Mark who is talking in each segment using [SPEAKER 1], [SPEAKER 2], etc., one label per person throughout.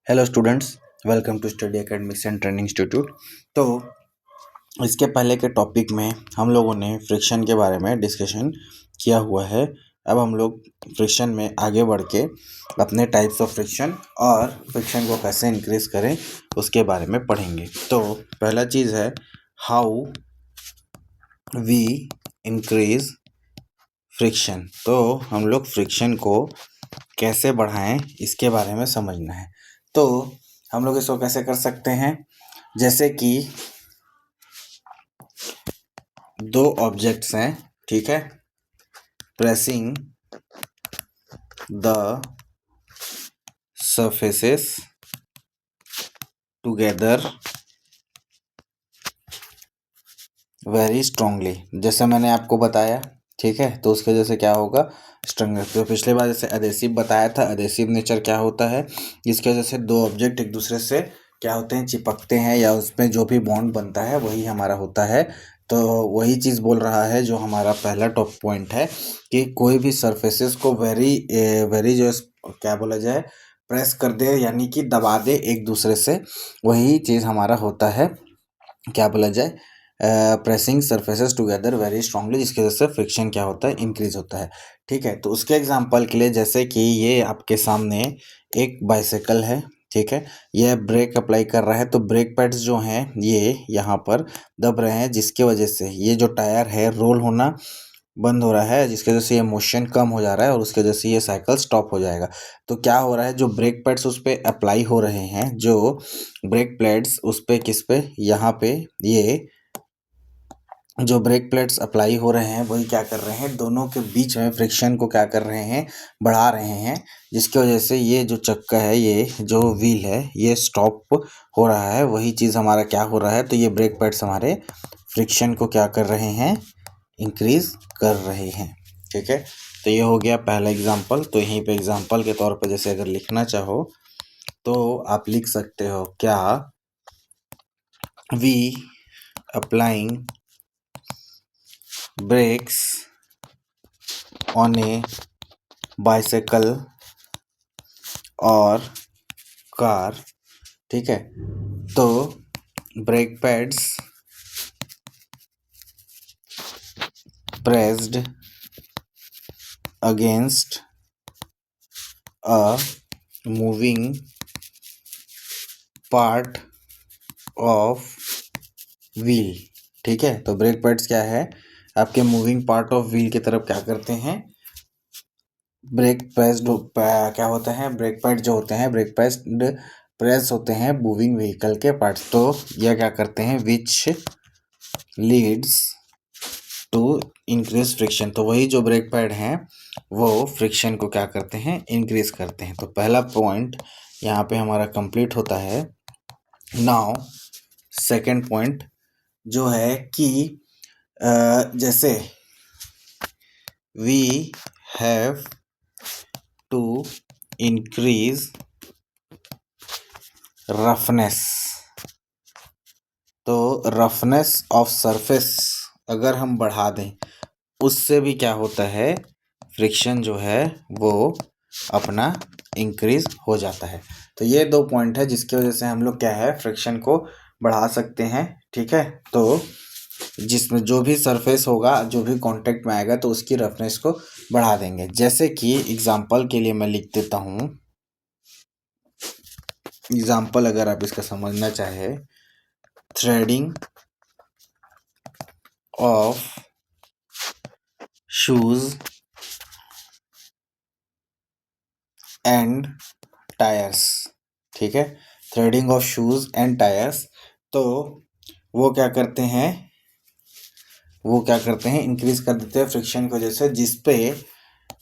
[SPEAKER 1] Hello students, welcome to study academics and training institute. तो इसके पहले के टॉपिक में हम लोगों ने फ्रिक्शन के बारे में डिस्कशन किया हुआ है। अब हम लोग फ्रिक्शन में आगे बढ़ के अपने टाइप्स ऑफ फ्रिक्शन और फ्रिक्शन को कैसे इंक्रीज करें उसके बारे में पढ़ेंगे। तो पहला चीज़ है हाउ वी इंक्रीज फ्रिक्शन। तो हम लोग फ्रिक्शन को कैसे बढ़ाएं इसके बारे में समझना है। तो हम लोग इसको कैसे कर सकते हैं, जैसे कि दो ऑब्जेक्ट्स हैं, ठीक है। Pressing the surfaces together very strongly, जैसे मैंने आपको बताया, ठीक है। तो उसके वजह से क्या होगा, स्ट्रंगर। तो पिछले बार जैसे एडेसिव बताया था, एडेसिव नेचर क्या होता है, जिसकी वजह से दो ऑब्जेक्ट एक दूसरे से क्या होते हैं, चिपकते हैं, या उसमें जो भी बॉन्ड बनता है वही हमारा होता है। तो वही चीज़ बोल रहा है जो हमारा पहला टॉप पॉइंट है कि कोई भी सरफेसेस को वेरी जो क्या बोला जाए, प्रेस कर दे, यानी कि दबा दे एक दूसरे से, वही चीज़ हमारा होता है, क्या बोला जाए, pressing surfaces together very strongly, जिसकी वजह से फ्रिक्शन क्या होता है, इंक्रीज होता है, ठीक है। तो उसके एग्जांपल के लिए, जैसे कि ये आपके सामने एक बाइसाइकिल है, ठीक है। यह ब्रेक अप्लाई कर रहा है, तो ब्रेक पैड्स जो हैं ये यहाँ पर दब रहे हैं, जिसकी वजह से ये जो टायर है रोल होना बंद हो रहा है, जिसकी वजह से ये मोशन कम हो जा रहा है और उसकी वजह से ये साइकिल स्टॉप हो जाएगा। तो क्या हो रहा है, जो ब्रेक पैड्स उस पर अप्लाई हो रहे हैं, जो ब्रेक प्लेट्स उस पर किस पे, यहाँ पे, ये जो ब्रेक प्लेट्स अप्लाई हो रहे हैं वही क्या कर रहे हैं, दोनों के बीच में फ्रिक्शन को क्या कर रहे हैं, बढ़ा रहे हैं, जिसकी वजह से ये जो चक्का है, ये जो व्हील है, ये स्टॉप हो रहा है। वही चीज़ हमारा क्या हो रहा है, तो ये ब्रेक पैड्स हमारे फ्रिक्शन को क्या कर रहे हैं, इंक्रीज कर रहे हैं, ठीक है। तो ये हो गया पहला एग्जाम्पल। तो यहीं पे एग्जाम्पल के तौर पे जैसे अगर लिखना चाहो तो आप लिख सकते हो, क्या we applying brakes on a bicycle और कार, ठीक है। तो brake pads pressed against a moving part of wheel, ठीक है। तो ब्रेक पैड्स क्या है, आपके मूविंग पार्ट ऑफ व्हील की तरफ क्या करते हैं, ब्रेक प्रेस्ड क्या होता है, ब्रेक पैड जो होते हैं, ब्रेक प्रेस्ड प्रेस होते हैं मूविंग व्हीकल के पार्ट्स। तो यह क्या करते हैं, which leads to increase friction. तो वही जो ब्रेक पैड हैं वो फ्रिक्शन को क्या करते हैं, इंक्रीज करते हैं। तो पहला पॉइंट यहाँ पे हमारा कंप्लीट होता है। नाउ सेकंड पॉइंट जो है कि जैसे we have to increase roughness. तो रफनेस ऑफ सरफेस अगर हम बढ़ा दें, उससे भी क्या होता है, फ्रिक्शन जो है वो अपना इंक्रीज हो जाता है। तो ये दो पॉइंट है जिसकी वजह से हम लोग क्या है, फ्रिक्शन को बढ़ा सकते हैं, ठीक है। तो जिसमें जो भी सरफेस होगा, जो भी कांटेक्ट में आएगा, तो उसकी रफनेस को बढ़ा देंगे। जैसे कि एग्जांपल के लिए मैं लिख देता हूँ, एग्जांपल अगर आप इसका समझना चाहे, threading of shoes and tyres, ठीक है। Threading of shoes and tyres, तो वो क्या करते हैं, इंक्रीज कर देते हैं फ्रिक्शन की वजह से, जिसपे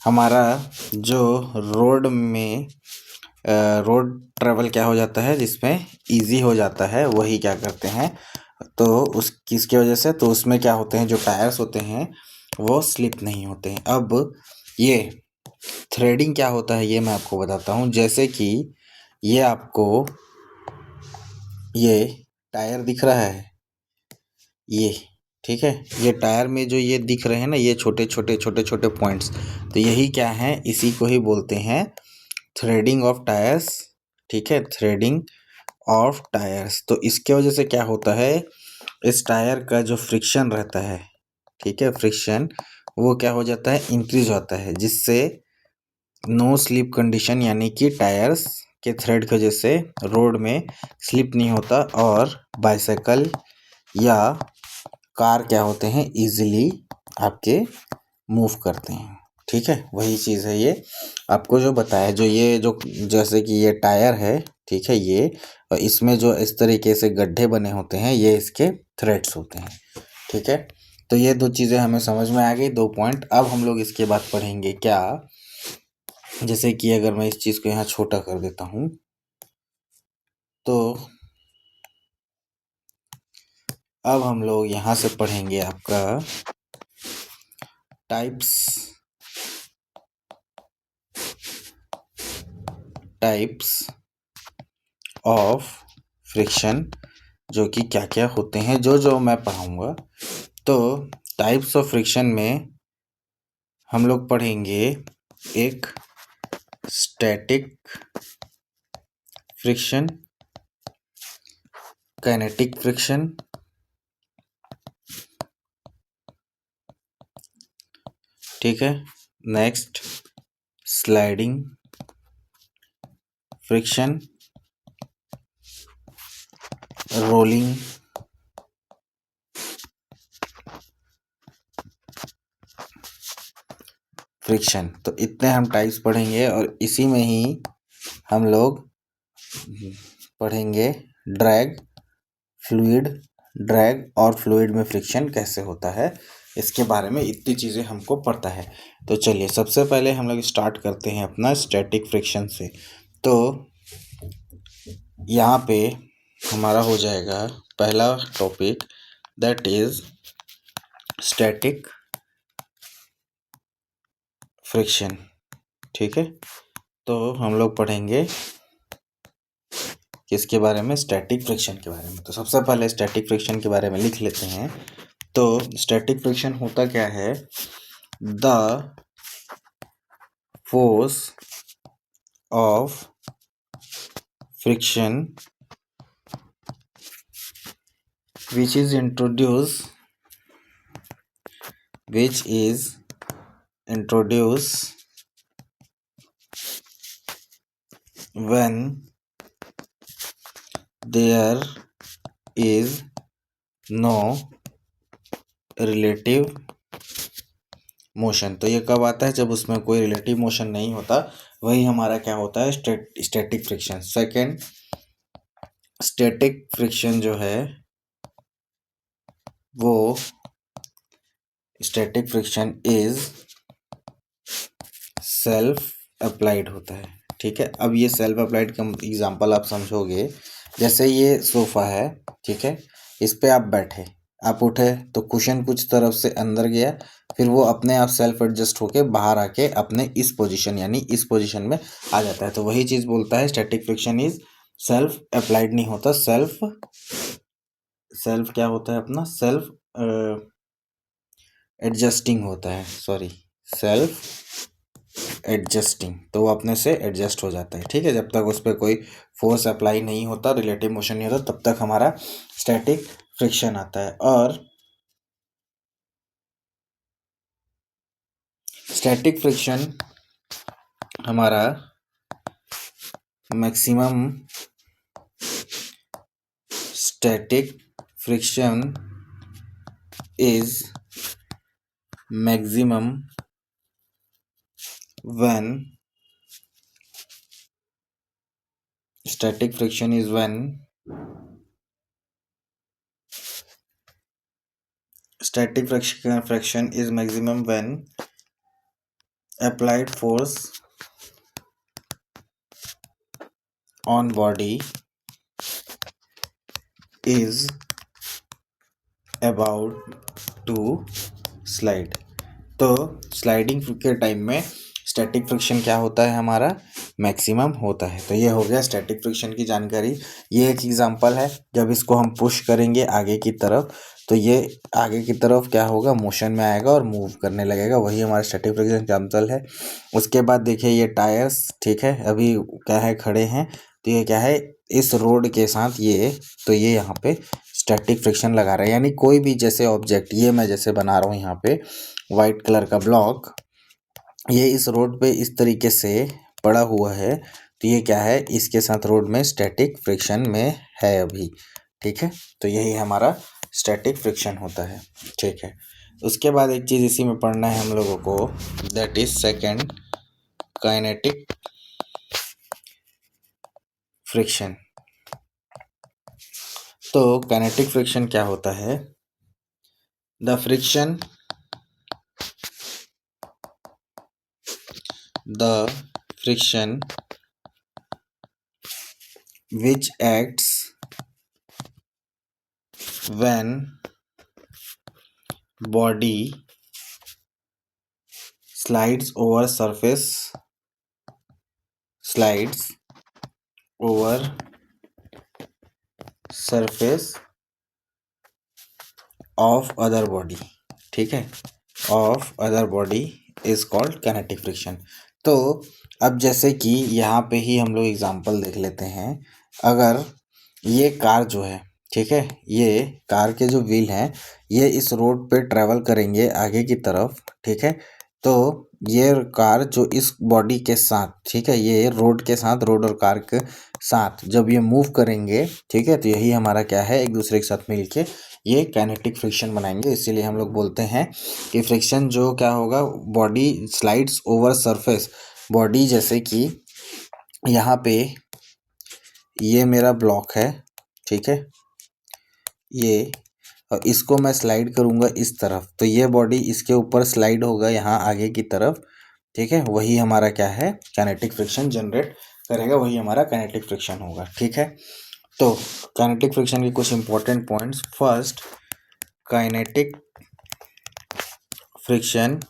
[SPEAKER 1] हमारा जो रोड में रोड ट्रेवल क्या हो जाता है, जिसमें इजी हो जाता है, वही क्या करते हैं, तो उस किसकी वजह से, तो उसमें क्या होते हैं, जो टायर्स होते हैं वो स्लिप नहीं होते हैं। अब ये थ्रेडिंग क्या होता है ये मैं आपको बताता हूँ। जैसे कि ये आपको ये टायर दिख रहा है, ये, ठीक है। ये टायर में जो ये दिख रहे हैं ना, ये छोटे छोटे पॉइंट्स, तो यही क्या है, इसी को ही बोलते हैं थ्रेडिंग ऑफ टायर्स ठीक है, थ्रेडिंग ऑफ टायर्स। तो इसके वजह से क्या होता है, इस टायर का जो फ्रिक्शन रहता है, ठीक है, फ्रिक्शन वो क्या हो जाता है, इंक्रीज होता है, जिससे नो स्लिप कंडीशन, यानी कि टायर्स के थ्रेड की वजह से रोड में स्लिप नहीं होता और बाइसाइकिल या कार क्या होते हैं, इजीली आपके मूव करते हैं। ठीक है, वही चीज़ है ये आपको जो बताया, जो ये जो जैसे कि ये टायर है, ठीक है, ये और इसमें जो इस तरीके से गड्ढे बने होते हैं, ये इसके थ्रेड्स होते हैं। ठीक है, तो ये दो चीज़ें हमें समझ में आ गई, 2 पॉइंट। अब हम लोग इसके बाद पढ़ेंगे क्या, जैसे कि अगर मैं इस चीज़ को यहाँ छोटा कर देता हूँ, तो अब हम लोग यहाँ से पढ़ेंगे आपका टाइप्स ऑफ फ्रिक्शन, जो कि क्या क्या होते हैं, जो मैं पढ़ाऊँगा। तो टाइप्स ऑफ फ्रिक्शन में हम लोग पढ़ेंगे एक स्टैटिक फ्रिक्शन, काइनेटिक फ्रिक्शन, ठीक है, next sliding friction, rolling friction. तो इतने हम टाइप्स पढ़ेंगे और इसी में ही हम लोग पढ़ेंगे ड्रैग और फ्लूइड में फ्रिक्शन कैसे होता है, इसके बारे में इतनी चीज़ें हमको पढ़ता है। तो चलिए सबसे पहले हम लोग स्टार्ट करते हैं अपना स्टैटिक फ्रिक्शन से। तो यहाँ पे हमारा हो जाएगा पहला topic, that is static friction. ठीक है, तो हम लोग पढ़ेंगे किसके बारे में, स्टैटिक फ्रिक्शन के बारे में। तो सबसे पहले स्टैटिक फ्रिक्शन के बारे में लिख लेते हैं। तो स्टैटिक फ्रिक्शन होता क्या है, the force of friction which is introduced when there is no relative motion. तो ये कब आता है, जब उसमें कोई रिलेटिव मोशन नहीं होता, वही हमारा क्या होता है, static friction. Second, static friction जो है वो static friction is self applied होता है। ठीक है, अब ये सेल्फ अप्लाइड का एग्जांपल आप समझोगे, जैसे ये सोफ़ा है, ठीक है, इस पे आप बैठे, आप उठे तो कुशन कुछ तरफ से अंदर गया, फिर वो अपने आप सेल्फ एडजस्ट होके बाहर आके अपने इस पोजीशन यानी इस पोजीशन में आ जाता है। तो वही चीज़ बोलता है static friction is self applied नहीं होता, सेल्फ क्या होता है अपना, सेल्फ एडजस्टिंग होता है, सॉरी, सेल्फ एडजस्टिंग। तो वो अपने से एडजस्ट हो जाता है। ठीक है, जब तक उस पर कोई फोर्स अप्लाई नहीं होता, रिलेटिव मोशन नहीं होता, तब तक हमारा स्टैटिक फ्रिक्शन आता है। और स्टैटिक फ्रिक्शन हमारा maximum static friction is maximum when static friction is when static friction is maximum when applied force on body is about to slide। तो स्लाइडिंग के टाइम में स्टैटिक फ्रिक्शन क्या होता है, हमारा मैक्सिमम होता है। तो ये हो गया स्टैटिक फ्रिक्शन की जानकारी। ये एक एग्जांपल है, जब इसको हम पुश करेंगे आगे की तरफ, तो ये आगे की तरफ क्या होगा, मोशन में आएगा और मूव करने लगेगा, वही हमारा स्टैटिक फ्रिक्शन एग्जाम्पल है। उसके बाद देखिए ये टायर्स, ठीक है, अभी क्या है, खड़े हैं, तो तो ये क्या है, इस रोड के साथ ये, तो ये यहाँ पे स्टैटिक फ्रिक्शन लगा रहा है। यानी कोई भी जैसे ऑब्जेक्ट, ये मैं जैसे बना रहा हूँ यहाँ पे वाइट कलर का ब्लॉक, ये इस रोड पे इस तरीके से पड़ा हुआ है, तो ये क्या है, इसके साथ रोड में स्टैटिक फ्रिक्शन में है अभी। ठीक है, तो यही हमारा स्टैटिक फ्रिक्शन होता है। ठीक है, उसके बाद एक चीज़ इसी में पढ़ना है हम लोगों को, that is second kinetic friction. तो काइनेटिक फ्रिक्शन क्या होता है? The friction which acts when body slides over surface of other body। ठीक है, of other body is called kinetic friction. तो अब जैसे कि यहाँ पे ही हम लोग एग्जांपल देख लेते हैं। अगर ये कार जो है, ठीक है, ये कार के जो व्हील हैं ये इस रोड पे ट्रेवल करेंगे आगे की तरफ। ठीक है, तो ये कार जो इस बॉडी के साथ, ठीक है, ये रोड के साथ, रोड और कार के साथ जब ये मूव करेंगे, ठीक है, तो यही हमारा क्या है, एक दूसरे के साथ मिलके ये काइनेटिक फ्रिक्शन बनाएंगे। इसीलिए हम लोग बोलते हैं कि फ्रिक्शन जो क्या होगा, body slides over surface. Body जैसे कि यहाँ पे ये मेरा ब्लॉक है, ठीक है, ये, और इसको मैं स्लाइड करूँगा इस तरफ, तो ये बॉडी इसके ऊपर स्लाइड होगा यहाँ आगे की तरफ। ठीक है, वही हमारा क्या है, काइनेटिक फ्रिक्शन जनरेट करेगा, वही हमारा काइनेटिक फ्रिक्शन होगा। ठीक है, तो काइनेटिक फ्रिक्शन के कुछ important points. First, kinetic friction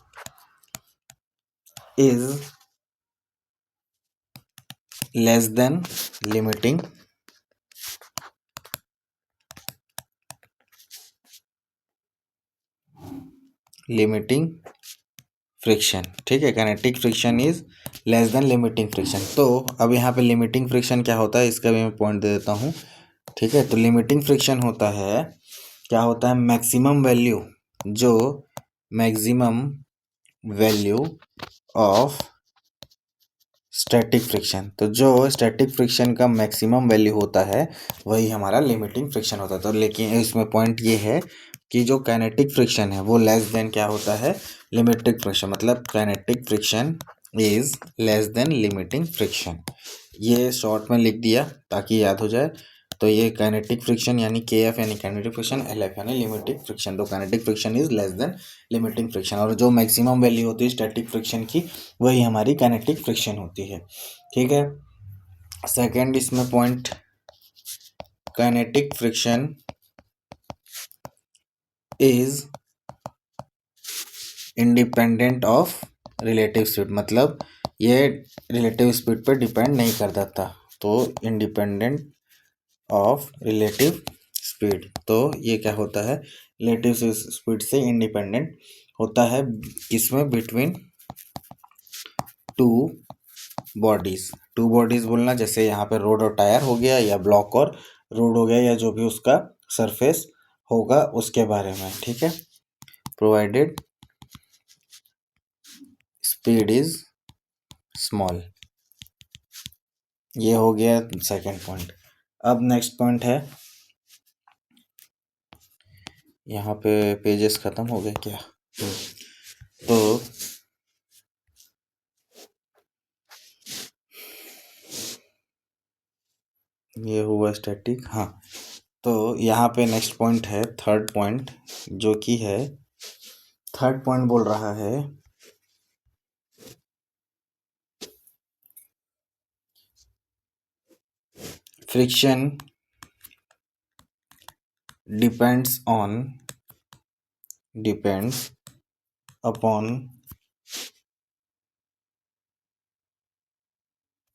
[SPEAKER 1] is less than limiting friction. ठीक है, kinetic friction is less than limiting friction. तो अब यहाँ पे लिमिटिंग फ्रिक्शन क्या होता है, इसका भी मैं पॉइंट दे देता हूँ। ठीक है, तो लिमिटिंग फ्रिक्शन होता है, क्या होता है, मैक्सिमम वैल्यू, जो maximum value of static friction, तो जो स्टैटिक फ्रिक्शन का मैक्सिमम वैल्यू होता है वही हमारा लिमिटिंग फ्रिक्शन होता है। तो लेकिन इसमें पॉइंट ये है कि जो काइनेटिक फ्रिक्शन है वो लेस देन क्या होता है, लिमिटिंग फ्रिक्शन। मतलब kinetic friction is less than limiting friction. ये शॉर्ट में लिख दिया ताकि याद हो जाए। तो ये काइनेटिक फ्रिक्शन यानी के एफ यानी काइनेटिक फ्रिक्शन, एल एफ यानी लिमिटिंग फ्रिक्शन। तो kinetic friction is less than limiting friction, और जो मैक्सिमम वैल्यू होती है स्टैटिक फ्रिक्शन की वही हमारी काइनेटिक फ्रिक्शन होती है। ठीक है, सेकेंड इसमें point, kinetic friction is independent of relative speed. मतलब ये रिलेटिव स्पीड पर डिपेंड नहीं करता था, तो इंडिपेंडेंट ऑफ रिलेटिव स्पीड। तो ये क्या होता है, रिलेटिव स्पीड से इंडिपेंडेंट होता है, किसमें, बिटवीन टू बॉडीज बोलना, जैसे यहाँ पे रोड और टायर हो गया, या ब्लॉक और रोड हो गया, या जो भी उसका सरफेस होगा उसके बारे में। ठीक है, प्रोवाइडेड स्पीड इज स्मॉल। ये हो गया सेकेंड पॉइंट। अब नेक्स्ट पॉइंट है, यहाँ पे पेजेस खत्म हो गए क्या? तो ये हुआ स्टैटिक। हाँ, तो यहाँ पे नेक्स्ट पॉइंट है, थर्ड पॉइंट, जो कि है, थर्ड पॉइंट बोल रहा है friction depends upon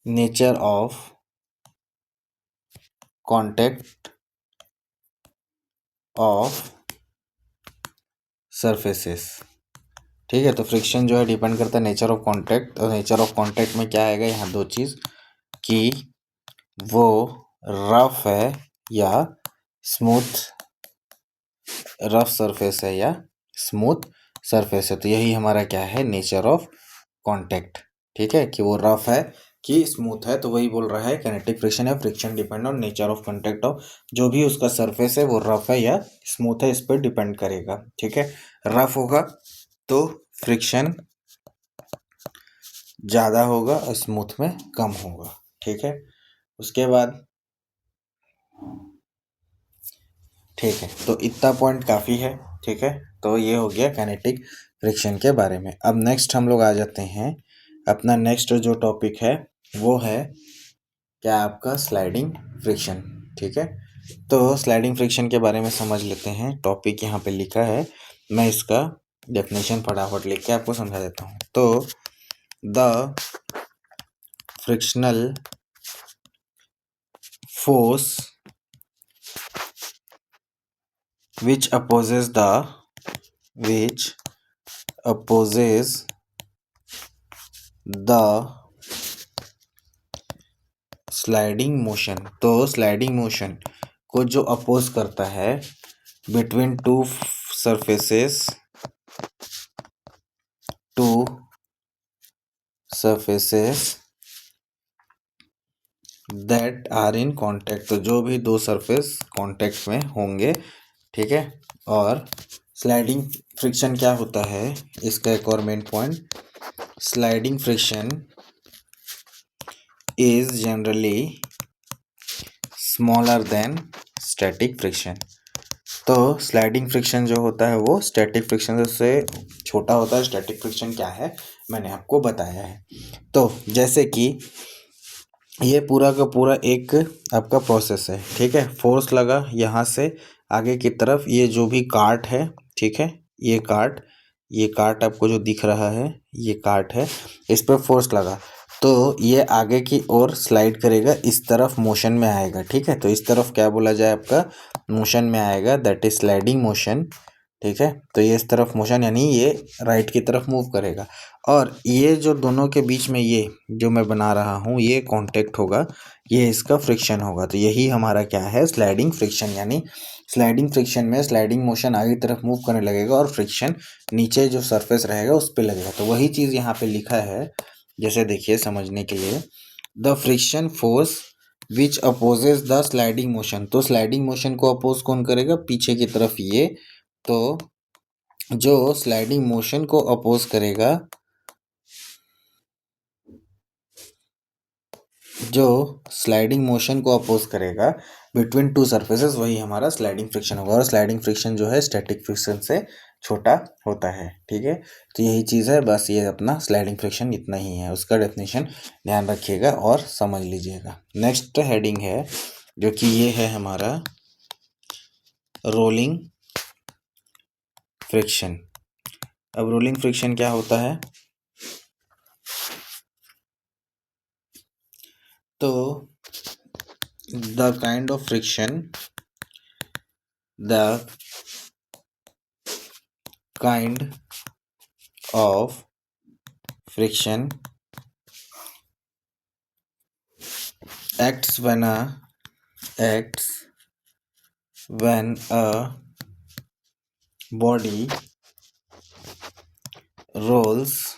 [SPEAKER 1] nature of contact of surfaces. ठीक है, तो फ्रिक्शन जो है डिपेंड करता है नेचर ऑफ कॉन्टैक्ट, और नेचर ऑफ कॉन्टैक्ट में क्या आएगा, यहाँ दो चीज़, कि वो रफ है या स्मूथ, रफ सरफेस है या स्मूथ सरफेस है। तो यही हमारा क्या है, नेचर ऑफ कांटेक्ट। ठीक है, कि वो रफ है कि स्मूथ है, तो वही बोल रहा है काइनेटिक फ्रिक्शन या friction depend on nature of contact of, जो भी उसका सरफेस है वो रफ है या स्मूथ है, इस पर डिपेंड करेगा। ठीक है, रफ होगा तो फ्रिक्शन ज़्यादा होगा और स्मूथ में कम होगा। ठीक है, उसके बाद ठीक है, तो इतना पॉइंट काफ़ी है। ठीक है, तो ये हो गया काइनेटिक फ्रिक्शन के बारे में। अब नेक्स्ट हम लोग आ जाते हैं, अपना नेक्स्ट जो टॉपिक है वो है क्या, आपका स्लाइडिंग फ्रिक्शन। ठीक है, तो स्लाइडिंग फ्रिक्शन के बारे में समझ लेते हैं। टॉपिक यहाँ पे लिखा है, मैं इसका डेफिनेशन फटाफट लिख के आपको समझा देता हूँ। तो the frictional force which opposes the sliding motion, तो स्लाइडिंग मोशन को जो अपोज करता है between two surfaces, that are in contact, तो जो भी दो सरफेस कांटेक्ट में होंगे। ठीक है, और स्लाइडिंग फ्रिक्शन क्या होता है, इसका एक और main point, sliding friction is generally smaller than static friction. तो स्लाइडिंग फ्रिक्शन जो होता है वो स्टैटिक फ्रिक्शन से छोटा होता है। स्टैटिक फ्रिक्शन क्या है मैंने आपको बताया है। तो जैसे कि ये पूरा का पूरा एक आपका प्रोसेस है। ठीक है, फोर्स लगा यहाँ से आगे की तरफ, ये जो भी काट है, ठीक है, ये काट आपको जो दिख रहा है ये काट है, इस पर फोर्स लगा तो ये आगे की ओर स्लाइड करेगा, इस तरफ मोशन में आएगा। ठीक है, तो इस तरफ क्या बोला जाए, आपका मोशन में आएगा, दैट इज स्लाइडिंग मोशन। ठीक है, तो ये इस तरफ मोशन यानी ये राइट की तरफ मूव करेगा, और ये जो दोनों के बीच में ये जो मैं बना रहा हूँ ये कांटेक्ट होगा, ये इसका फ्रिक्शन होगा। तो यही हमारा क्या है, स्लाइडिंग फ्रिक्शन। यानी स्लाइडिंग फ्रिक्शन में स्लाइडिंग मोशन आगे की तरफ मूव करने लगेगा और फ्रिक्शन नीचे जो सरफेस रहेगा उस पर लगेगा। तो वही चीज़ यहाँ पे लिखा है, जैसे देखिए समझने के लिए, the friction force which opposes the sliding motion. तो स्लाइडिंग मोशन को अपोज कौन करेगा, पीछे की तरफ ये। तो जो स्लाइडिंग मोशन को अपोज करेगा, जो स्लाइडिंग मोशन को अपोज करेगा बिटवीन टू सरफेसेस, वही हमारा स्लाइडिंग फ्रिक्शन होगा। और स्लाइडिंग फ्रिक्शन जो है स्टैटिक फ्रिक्शन से छोटा होता है। ठीक है, तो यही चीज़ है, बस ये अपना स्लाइडिंग फ्रिक्शन इतना ही है, उसका डेफिनेशन ध्यान रखिएगा और समझ लीजिएगा। नेक्स्ट हेडिंग है जो कि ये है हमारा रोलिंग फ्रिक्शन। अब रोलिंग फ्रिक्शन क्या होता है, तो the kind of friction, the kind of friction acts when a body rolls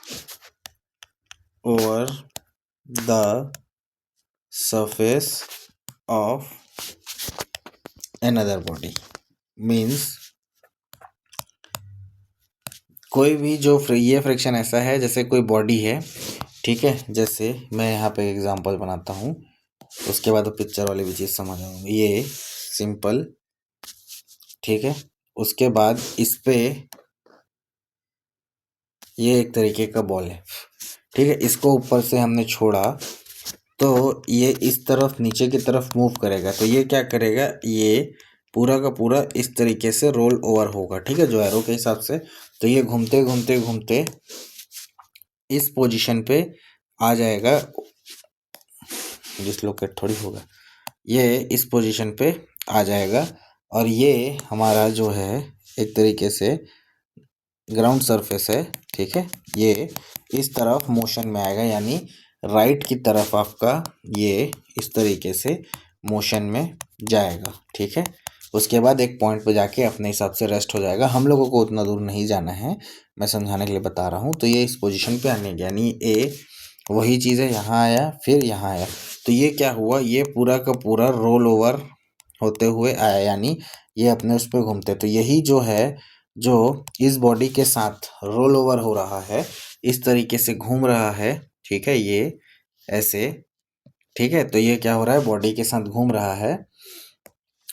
[SPEAKER 1] over the surface of another body। means कोई भी जो ये फ्रिक्शन ऐसा है जैसे कोई बॉडी है। ठीक है, जैसे मैं यहाँ पे एग्जांपल बनाता हूँ, उसके बाद पिक्चर वाली भी चीज़ समझ आऊँगी। ये सिंपल, ठीक है, उसके बाद इस पे ये एक तरीके का बॉल है। ठीक है, इसको ऊपर से हमने छोड़ा तो ये इस तरफ नीचे की तरफ मूव करेगा, तो ये क्या करेगा, ये पूरा का पूरा इस तरीके से रोल ओवर होगा। ठीक है, जो एरो के हिसाब से, तो ये घूमते घूमते घूमते इस पोजीशन पे आ जाएगा, डिसलोकेट थोड़ी होगा, ये इस पोजीशन पे आ जाएगा, और ये हमारा जो है एक तरीके से ग्राउंड सरफेस है। ठीक है, ये इस तरफ मोशन में आएगा, यानी राइट की तरफ आपका ये इस तरीके से मोशन में जाएगा, ठीक है। उसके बाद एक पॉइंट पे जाके अपने हिसाब से रेस्ट हो जाएगा। हम लोगों को उतना दूर नहीं जाना है, मैं समझाने के लिए बता रहा हूँ। तो ये इस पोजीशन पे आने गया, यानी ए वही चीज़ है, यहाँ आया फिर यहाँ आया, तो ये क्या हुआ, ये पूरा का पूरा रोल ओवर होते हुए आया, यानी ये अपने उस पर घूमते। तो यही जो है, जो इस बॉडी के साथ रोल ओवर हो रहा है, इस तरीके से घूम रहा है, ठीक है, ये ऐसे, ठीक है। तो ये क्या हो रहा है, बॉडी के साथ घूम रहा है,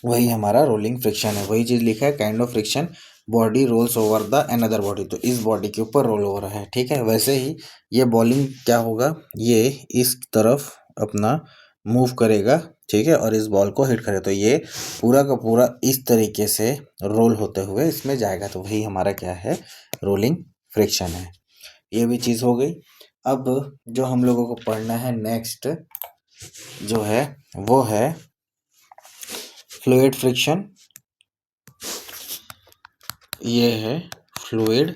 [SPEAKER 1] वही हमारा रोलिंग फ्रिक्शन है। वही चीज़ लिखा है, kind of friction body rolls over the another body, तो इस बॉडी के ऊपर रोल हो रहा है, ठीक है। वैसे ही ये बॉलिंग क्या होगा, ये इस तरफ अपना मूव करेगा, ठीक है, और इस बॉल को हिट करे, तो ये पूरा का पूरा इस तरीके से रोल होते हुए इसमें जाएगा, तो वही हमारा क्या है, रोलिंग फ्रिक्शन है। ये भी चीज़ हो गई। अब जो हम लोगों को पढ़ना है नेक्स्ट जो है, वो है फ्लूइड फ्रिक्शन। ये है फ्लूइड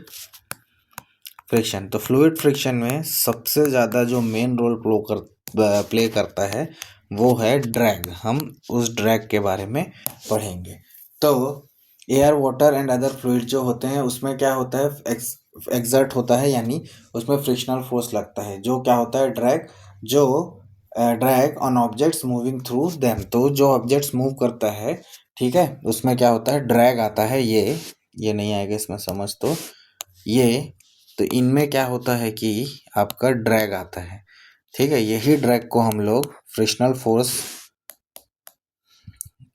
[SPEAKER 1] फ्रिक्शन। तो फ्लूइड फ्रिक्शन में सबसे ज़्यादा जो मेन रोल प्ले करता है वो है ड्रैग। हम उस ड्रैग के बारे में पढ़ेंगे। तो air, water and other fluid जो होते हैं उसमें क्या होता है, एक्सर्ट होता है, यानी उसमें फ्रिक्शनल फोर्स लगता है, जो क्या होता है, ड्रैग, जो drag on objects moving through them. तो जो ऑब्जेक्ट्स मूव करता है, ठीक है, उसमें क्या होता है, ड्रैग आता है। ये नहीं आएगा इसमें समझ, तो ये, तो इनमें क्या होता है कि आपका ड्रैग आता है, ठीक है। यही ड्रैग को हम लोग फ्रिक्शनल फोर्स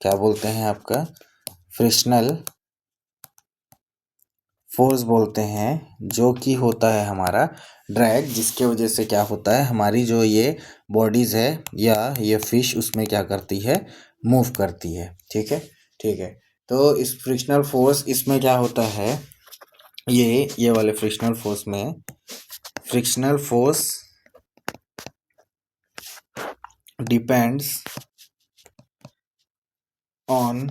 [SPEAKER 1] क्या बोलते हैं, आपका फ्रिक्शनल फोर्स बोलते हैं, जो कि होता है हमारा ड्रैग, जिसके वजह से क्या होता है, हमारी जो ये बॉडीज़ है या ये फिश उसमें क्या करती है, मूव करती है, ठीक है, ठीक है। तो इस फ्रिक्शनल फोर्स इसमें क्या होता है, ये वाले फ्रिक्शनल फोर्स में, frictional force depends on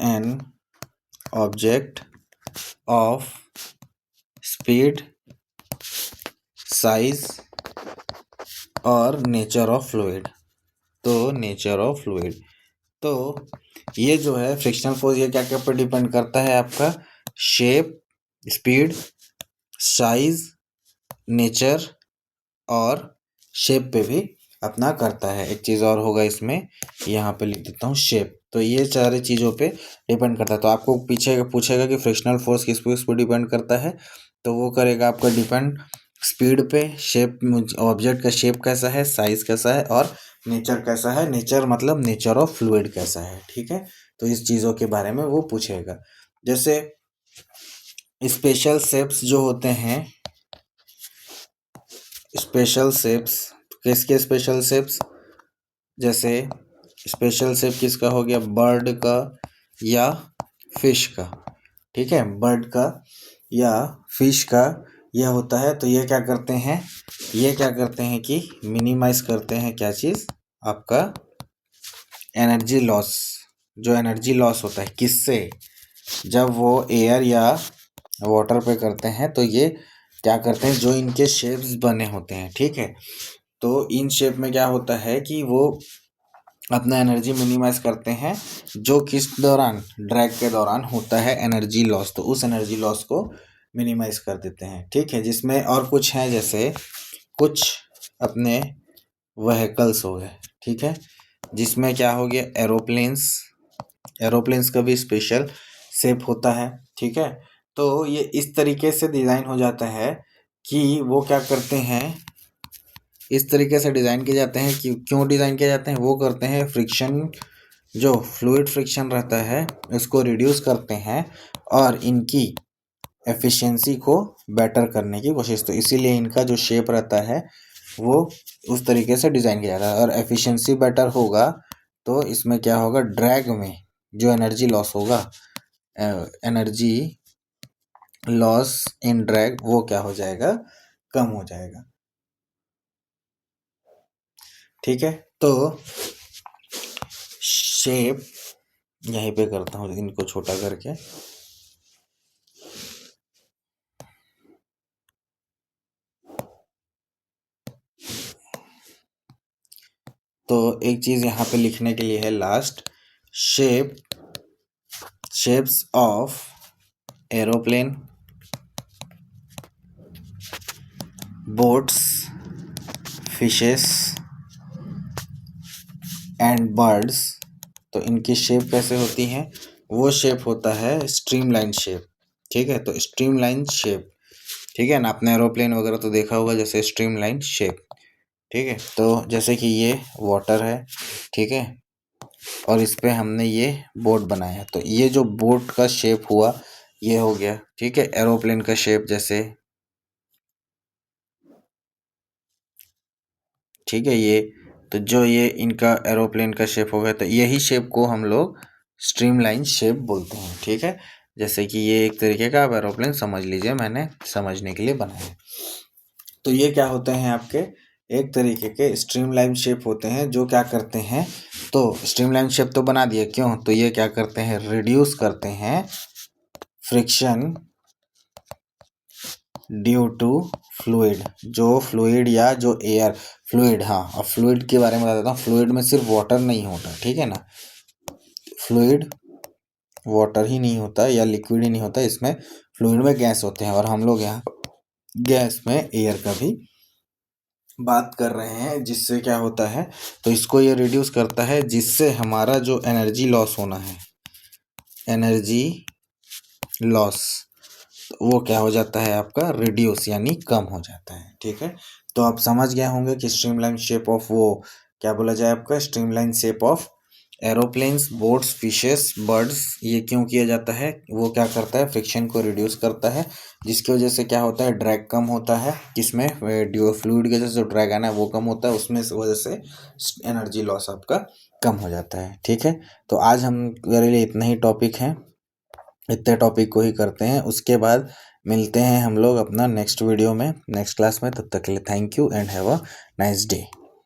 [SPEAKER 1] an object of speed, size और नेचर ऑफ फ्लूइड। तो नेचर ऑफ फ्लूइड, तो ये जो है फ्रिक्शनल फोर्स, ये क्या क्या पर डिपेंड करता है, आपका शेप, स्पीड, साइज, नेचर और शेप पे भी अपना करता है। एक चीज़ और होगा इसमें, यहाँ पे लिख देता हूँ शेप। तो ये सारी चीज़ों पे डिपेंड करता है। तो आपको पीछे पूछेगा कि फ्रिक्शनल फोर्स किस पे डिपेंड करता है, तो वो करेगा आपका डिपेंड स्पीड पे, शेप, ऑब्जेक्ट का शेप कैसा है, साइज कैसा है और नेचर कैसा है। नेचर मतलब नेचर ऑफ फ्लूइड कैसा है, ठीक है। तो इस चीज़ों के बारे में वो पूछेगा। जैसे स्पेशल शेप्स जो होते हैं, स्पेशल शेप्स, किसके स्पेशल शेप्स, जैसे स्पेशल शेप किसका हो गया, बर्ड का या फिश का, ठीक है, बर्ड का या फिश का यह होता है। तो ये क्या करते हैं, ये क्या करते हैं कि मिनिमाइज करते हैं, क्या चीज़, आपका एनर्जी लॉस। जो एनर्जी लॉस होता है किससे, जब वो एयर या वाटर पे करते हैं, तो ये क्या करते हैं, जो इनके शेप्स बने होते हैं, ठीक है, तो इन शेप में क्या होता है कि वो अपना एनर्जी मिनिमाइज करते हैं, जो किस दौरान, ड्रैग के दौरान होता है एनर्जी लॉस, तो उस एनर्जी लॉस को मिनिमाइज कर देते हैं, ठीक है। जिसमें और कुछ हैं, जैसे कुछ अपने व्हीकल्स हो गए, ठीक है, जिसमें क्या हो गया, एरोप्लेन्स, एरोप्लेन्स का भी स्पेशल शेप होता है, ठीक है। तो ये इस तरीके से डिज़ाइन हो जाता है कि वो क्या करते हैं, इस तरीके से डिज़ाइन किए जाते हैं कि क्यों डिज़ाइन किए जाते हैं, वो करते हैं फ्रिक्शन, जो फ्लूइड फ्रिक्शन रहता है उसको रिड्यूस करते हैं और इनकी एफिशिएंसी को बेटर करने की कोशिश। तो इसीलिए इनका जो शेप रहता है वो उस तरीके से डिज़ाइन किया जाता है। और एफिशिएंसी बेटर होगा तो इसमें क्या होगा, ड्रैग में जो एनर्जी लॉस होगा, एनर्जी लॉस इन ड्रैग, वो क्या हो जाएगा, कम हो जाएगा, ठीक है। तो शेप यहीं पे करता हूँ इनको छोटा करके, तो एक चीज़ यहाँ पे लिखने के लिए है last, shapes of aeroplane, boats, fishes and birds. तो इनकी शेप कैसे होती हैं? वो शेप होता है स्ट्रीमलाइन शेप, ठीक है। तो स्ट्रीमलाइन शेप, ठीक है ना, आपने एरोप्लेन वगैरह तो देखा होगा जैसे स्ट्रीमलाइन शेप, ठीक है। तो जैसे कि ये वाटर है, ठीक है, और इस पे हमने ये बोट बनाया, तो ये जो बोट का शेप हुआ ये हो गया, ठीक है, एरोप्लेन का शेप जैसे, ठीक है। ये तो जो ये इनका एरोप्लेन का शेप हो गया, तो यही शेप को हम लोग स्ट्रीमलाइन शेप बोलते हैं, ठीक है। जैसे कि ये एक तरीके का आप एरोप्लेन समझ लीजिए, मैंने समझने के लिए बनाया। तो ये क्या होते हैं आपके, एक तरीके के स्ट्रीमलाइन शेप होते हैं जो क्या करते हैं, तो स्ट्रीमलाइन शेप तो बना दिए, क्यों, तो ये क्या करते हैं, रिड्यूस करते हैं फ्रिक्शन ड्यू टू फ्लूइड। जो फ्लूइड या जो एयर, फ्लूइड, हाँ, अब फ्लूइड के बारे में बता देता हूँ। फ्लूइड में सिर्फ वाटर नहीं होता, ठीक है ना, फ्लूइड वाटर ही नहीं होता या लिक्विड ही नहीं होता, इसमें फ्लूइड में गैस होते हैं, और हम लोग यहाँ गैस में एयर का भी बात कर रहे हैं, जिससे क्या होता है, तो इसको ये रिड्यूस करता है, जिससे हमारा जो एनर्जी लॉस होना है, एनर्जी लॉस, वो क्या हो जाता है आपका, रिड्यूस यानी कम हो जाता है, ठीक है। तो आप समझ गए होंगे कि स्ट्रीमलाइन शेप ऑफ, वो क्या बोला जाए आपका, streamline shape of aeroplanes, boats, fishes, birds, ये क्यों किया जाता है, वो क्या करता है, फ्रिक्शन को रिड्यूस करता है, जिसकी वजह से क्या होता है, ड्रैग कम होता है, किसमें, फ्लूइड के जैसे जो ड्रैग है ना वो कम होता है, उसमें वजह से एनर्जी लॉस आपका कम हो जाता है, ठीक है। तो आज हम मेरे लिए इतना ही टॉपिक है, इतने टॉपिक को ही करते हैं, उसके बाद मिलते हैं हम लोग अपना नेक्स्ट वीडियो में, नेक्स्ट क्लास में। तब तक के लिए thank you and have a nice day.